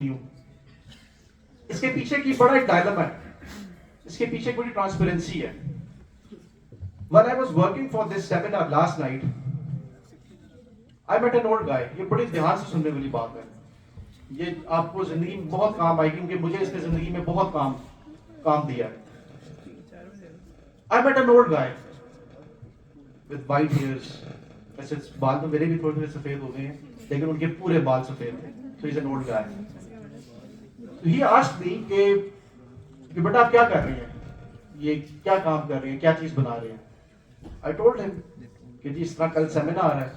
ہوں اس کے پیچھے کی بڑا ایک ڈائلما ہے, اس کے پیچھے بڑی ٹرانسپیرنسی ہے. When I was working for this seminar last night, I met an old guy. یہ بڑی دھیان سے سننے والی بات ہے, یہ آپ کو زندگی میں بہت کام آئے گی کیونکہ مجھے اس نے زندگی میں بہت کام دیا ہے. I met an old guy with white hairs. ویسے بال تو میرے بھی تھوڑے تھوڑے سفید ہو گئے ہیں لیکن ان کے پورے بال سفید تھے. So he's an old guy. He asked me کہ بیٹا آپ کیا کر رہے ہیں, یہ کیا کام کر رہے ہیں, کیا چیز بنا رہے ہیں. I told him کہ جی اس طرح کل سیمینار ہے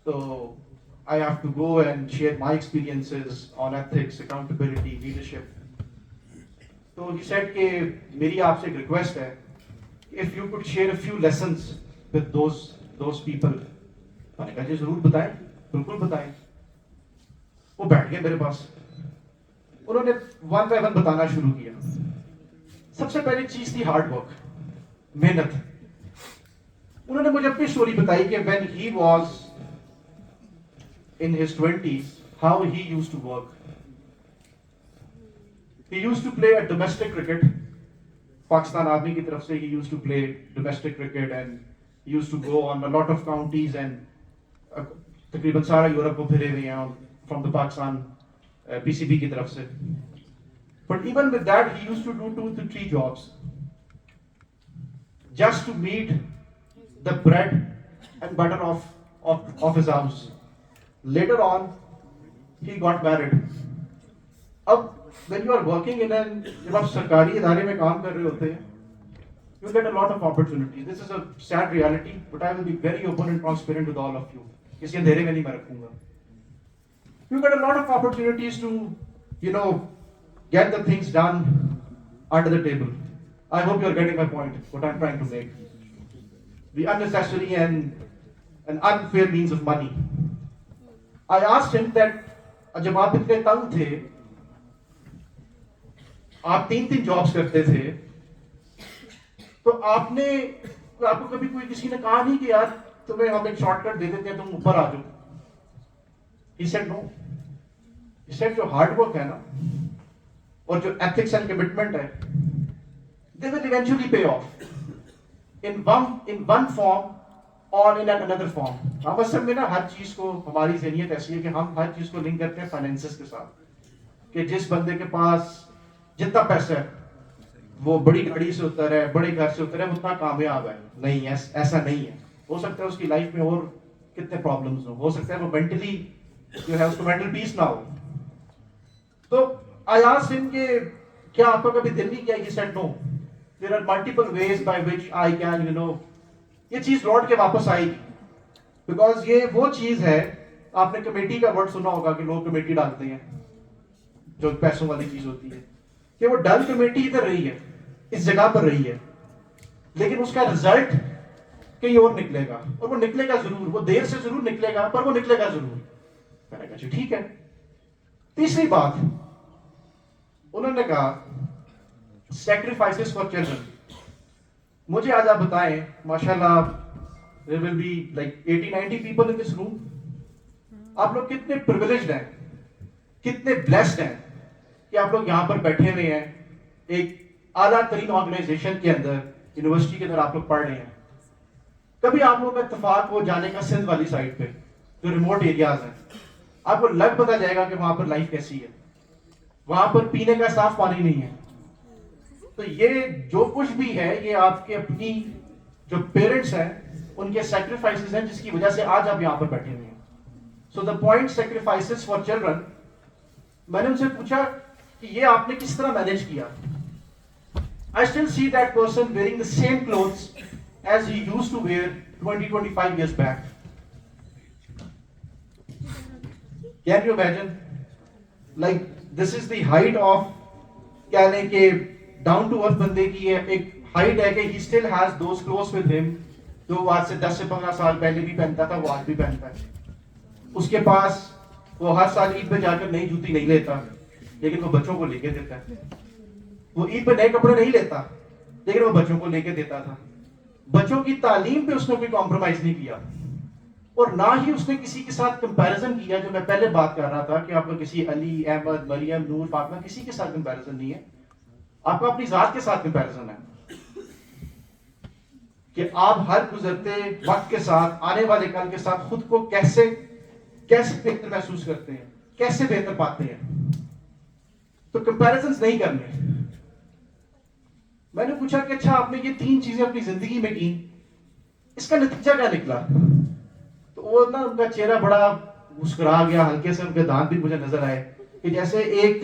تو I have to go and share my experiences on ethics, accountability, leadership. So he said کہ میری آپ سے ایک ریکویسٹ ہے, if you could share a few lessons with those people. میں نے کہا جی ضرور بتائیں, بالکل بتائیں. وہ بیٹھ گئے میرے پاس, انہوں نے ون بائی ون بتانا شروع کیا. سب سے پہلی چیز تھی ہارڈ ورک, محنت. انہوں نے مجھے اپنی اسٹوری بتائی کہ when he was in his 20s, how he used to work. He used to play at domestic cricket. Pakistan army کی طرف سے he used to play domestic cricket and he used to go on a lot of counties and تقریباً سارا Europe کو پھرے ہوئے ہیں from the Pakistan PCB کی طرف سے. But even with that, he used to do 2 to 3 jobs just to meet the bread and butter of his house. Later on, he got married. اب when you are working in جب آپ سرکاری ادارے میں کام کر رہے ہوتے ہیں, you get a lot of opportunities. This is a sad reality, but I will be very open and transparent with all of you. کسی اندھیرے میں نہیں میں رکھوں گا. You get a lot of opportunities to, get the things done under the table. I hope you are getting my point, what I'm trying to make. The unnecessary and unfair means of money. I asked him that جب آپ اتنے تنگ تھے, آپ 3 jobs کرتے تھے, تو آپ کو کبھی کسی نے کہا نہیں کہ یار تمہیں ہم ایک شارٹ کٹ دے دیتے ہیں تم اوپر آ جاؤ. He said no. He said جو ہارڈ ورک ہے نا اور جو ethics and commitment ہے, they will eventually pay off in one form or in another form. ہم اصل میں نا ہر چیز کو, ہماری ذہنیت ایسی ہے کہ ہم ہر چیز کو لنک کرتے ہیں فائنینسز کے ساتھ, کہ جس بندے کے پاس جتنا پیسہ ہے وہ بڑی گاڑی سے اتر ہے, بڑے گھر سے اتر ہے, اتنا کامیاب ہے. نہیں, ایسا نہیں ہے. ہو سکتا ہے اس کی لائف میں اور کتنے پرابلمز ہو سکتا ہے وہ مینٹلی جو ہے اس کو مینٹل پیس نہ ہو. تو I asked him کہ کیا آپ کا کبھی دل نہیں کیا. He said no. There are multiple ways by which I can, یہ چیز لوٹ کے واپس آئے گی. بیکاز یہ وہ چیز ہے, آپ نے کمیٹی کا ورڈ سنا ہوگا کہ لوگ کمیٹی ڈالتے ہیں, جو پیسوں والی چیز ہوتی ہے, کہ وہ ڈل کمیٹی ادھر رہی ہے, اس جگہ پر رہی ہے, لیکن اس کا رزلٹ کہیں اور نکلے گا, اور وہ نکلے گا ضرور, وہ دیر سے ضرور نکلے گا پر وہ نکلے گا ضرور. میں نے کہا جی ٹھیک ہے. تیسری بات انہوں نے کہا sacrifices for children. مجھے آج آپ بتائیں, ماشاءاللہ there will be like 80-90 people in this room. آپ لوگ کتنے privileged ہیں, کتنے blessed ہیں کہ آپ لوگ یہاں پر بیٹھے ہوئے ہیں ایک اعلیٰ ترین آرگنائزیشن کے اندر, یونیورسٹی کے اندر آپ لوگ پڑھ رہے ہیں. کبھی آپ لوگوں کا اتفاق ہو جانے کا سندھ والی سائڈ پہ, جو ریموٹ ایریاز ہیں, آپ کو لگ پتا جائے گا کہ وہاں پر لائف کیسی ہے. وہاں پر پینے کا صاف پانی نہیں ہے. تو یہ جو کچھ بھی ہے یہ آپ کے اپنی جو پیرنٹس ہیں ان کے سیکریفائسز ہیں, جس کی وجہ سے آج آپ یہاں پر بیٹھے ہوئے ہیں. So the point sacrifices for children. میں نے ان سے پوچھا کہ یہ آپ نے کس طرح مینیج کیا. I still see that person wearing the same clothes as he used to wear 20-25 years back. Can you imagine? Like this is the height of کہنے کہ ڈاؤن ٹو ارتھ بندے کی ایک ہائٹ ہے کہ he still has those clothes with him جو وہ آج سے 10 سے 15 سال پہلے بھی پہنتا تھا, وہ آج بھی پہنتا ہے. اس کے پاس وہ ہر سال عید پہ جا کر نئی جوتی نہیں لیتا لیکن وہ بچوں کو لے کے دیتا ہے. وہ عید پہ نئے کپڑے نہیں لیتا لیکن وہ بچوں کو لے کے دیتا تھا. بچوں کی تعلیم پہ اس نے کوئی کمپرومائز نہیں کیا. اور نہ ہی اس نے کسی کے ساتھ کمپیریزن کیا, جو میں پہلے بات کر رہا تھا کہ آپ کا کسی علی, احمد, مریم, نور, فاطمہ کسی کے ساتھ کمپیریزن نہیں ہے, آپ کا اپنی ذات کے ساتھ کمپیریزن ہے کہ آپ ہر گزرتے وقت کے ساتھ, آنے والے کل کے ساتھ خود کو کیسے بہتر محسوس کرتے ہیں, کیسے بہتر پاتے ہیں. تو کمپیریزنز نہیں کرنے. میں نے پوچھا کہ اچھا آپ نے یہ 3 چیزیں اپنی زندگی میں کی, اس کا نتیجہ کیا نکلا؟ تو وہ نا ان کا چہرہ بڑا مسکرا گیا, ہلکے سے ان کے دانت بھی مجھے نظر آئے کہ جیسے ایک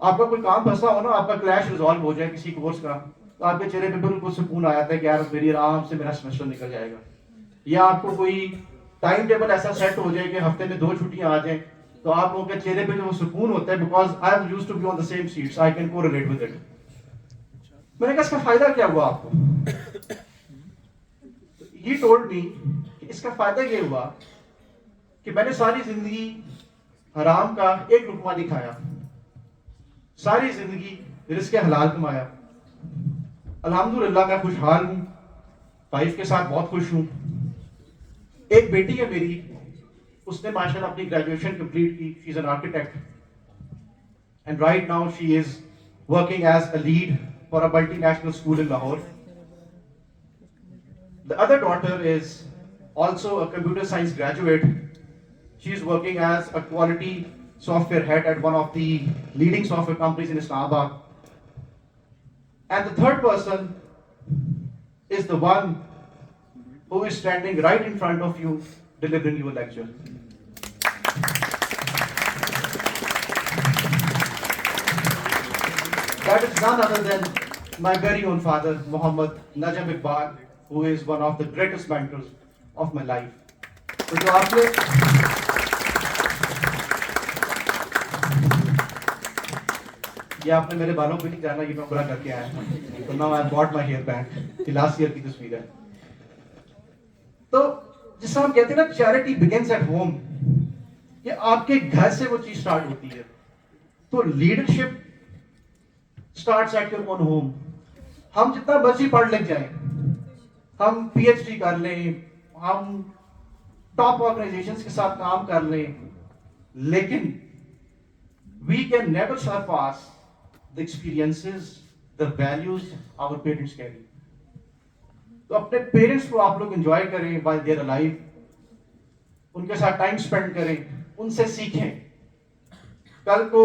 آپ کا کوئی کام پھنسا ہو نا, آپ کا کلیش ریزالو ہو جائے کسی کورس کا, تو آپ کے چہرے پہ بالکل سکون آیا تھا کہ یار میری آرام سے میرا سیمسٹر نکل جائے گا. یا آپ کو کوئی ٹائم ٹیبل ایسا سیٹ ہو جائے کہ ہفتے میں 2 چھٹیاں آ جائیں, تو آپ لوگوں کے چہرے پہ جو سکون ہوتا ہے, because I am used to be on the same sets, I can correlate with it. میں نے کہا اس کا فائدہ کیا ہوا آپ کو؟ ہی ٹولڈ می کہ اس کا فائدہ یہ ہوا کہ میں نے ساری زندگی حرام کا ایک لقمہ نہیں کھایا, ساری زندگی رزق حلال کمایا. الحمدللہ میں خوشحال ہوں, وائف کے ساتھ بہت خوش ہوں. ایک بیٹی ہے میری, اس نے ماشاءاللہ اپنی گریجویشن کمپلیٹ کی, she is an architect, and right now she is working as a lead for a multi national school in Lahore. The other daughter is also a computer science graduate. She is working as a quality software head at one of the leading software companies in Islamabad. And the third person is the one who is standing right in front of you delivering you a lecture. That is none other than my very own father, Muhammad Najam Iqbal, who is one of the greatest mentors of my life. So جو آپ نے یہ آپ نے میرے بالوں پہ نہیں جانا, یہ میں برا کر کے آیا ہوں. تو now I bought my hair back. یہ last year کی تصویر ہے. تو جس سے ہم کہتے ہیں نا چیریٹی begins at home, یہ آپ کے گھر سے وہ چیز سٹارٹ ہوتی ہے. تو leadership starts at your own home. ہم جتنا مرضی پڑھ لکھ جائیں, ہم پی ایچ ڈی کر لیں, ہم ٹاپ آرگنائزیشنز کے ساتھ کام کر لیں, لیکن we can never surpass the experiences, the values our parents carry. تو اپنے پیرنٹس کو آپ لوگ انجوائے کریں while they are alive, ان کے ساتھ ٹائم اسپینڈ کریں, ان سے سیکھیں. کل کو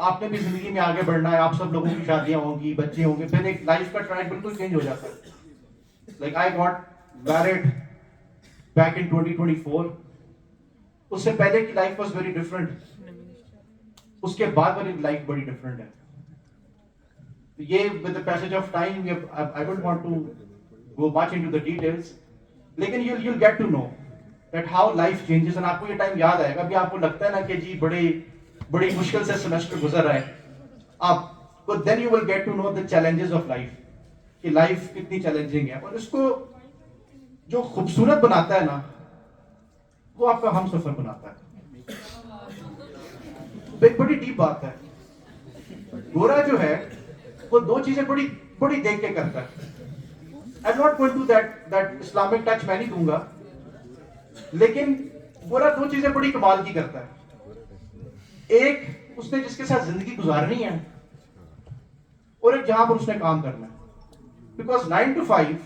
آپ نے بھی زندگی میں آگے بڑھنا ہے, آپ سب لوگوں کی شادیاں ہوں گی, بچے ہوں گے, پھر ایک لائف کا ٹریک بالکل چینج ہو جاتا ہے. Like I got married back in 2024. اس سے پہلے کی لائف was very different. اس کے بعد والی لائف بڑی ڈفرنٹ ہے. یہ with the passage of time, I don't want to go much into the details, لیکن you'll get to know that how life changes. and آپ کو یہ ٹائم یاد آئے گا, ابھی آپ کو لگتا ہے نا کہ جی بڑی مشکل سے سیمسٹر گزر رہا ہے, آپ کو then you will get to know the challenges of life, کہ لائف کتنی چیلنجنگ ہے. اور اس کو جو خوبصورت بناتا ہے نا, وہ آپ کا ہم سفر بناتا ہے. ایک بڑی ڈیپ بات ہے. گورا جو ہے وہ 2 چیزیں بڑی دیکھ کے کرتا ہے. I'm not going to that Islamic touch میں نہیں دوں گا, لیکن گورا 2 چیزیں بڑی کمال کی کرتا ہے. ایک, اس نے جس کے ساتھ زندگی گزارنی ہے, اور ایک جہاں پر اس نے کام کرنا ہے. Because 9 to 5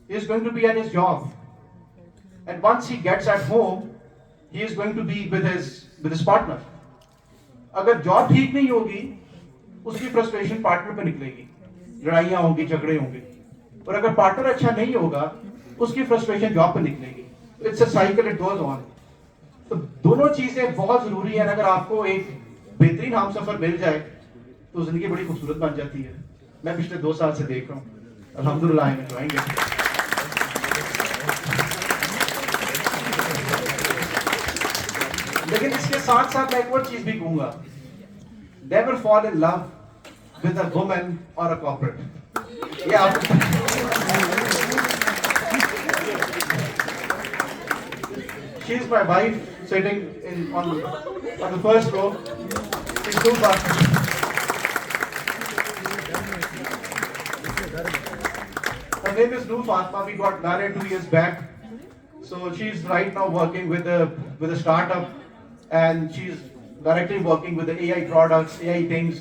he is going to be at his job, and once he gets at home he is going to be with his partner. اگر جاب ٹھیک نہیں ہوگی, اس کی فرسٹریشن پارٹنر پہ نکلے گی, لڑائیاں ہوں گی, جھگڑے ہوں گے. اور اگر پارٹنر اچھا نہیں ہوگا, اس کی فرسٹریشن جاب پہ نکلے گی. It's a cycle, it goes on. تو دونوں چیزیں بہت ضروری ہیں. اگر آپ کو ایک بہترین ہم سفر مل جائے تو زندگی بڑی خوبصورت بن جاتی ہے. میں پچھلے 2 سال سے دیکھ رہا ہوں, الحمدللہ I'm enjoying it. لیکن اس کے ساتھ ساتھ میں ایک اور چیز بھی کہوں گا, never fall in love with a woman or a corporate. یہ آپ she is my wife sitting on the first row. She's too fast. Her name is Noor Fatma. We got married 2 years back. So she's right now working with a startup, and she's directly working with the AI products, AI things.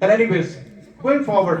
And anyways, going forward,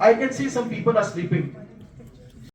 I can see some people are sleeping.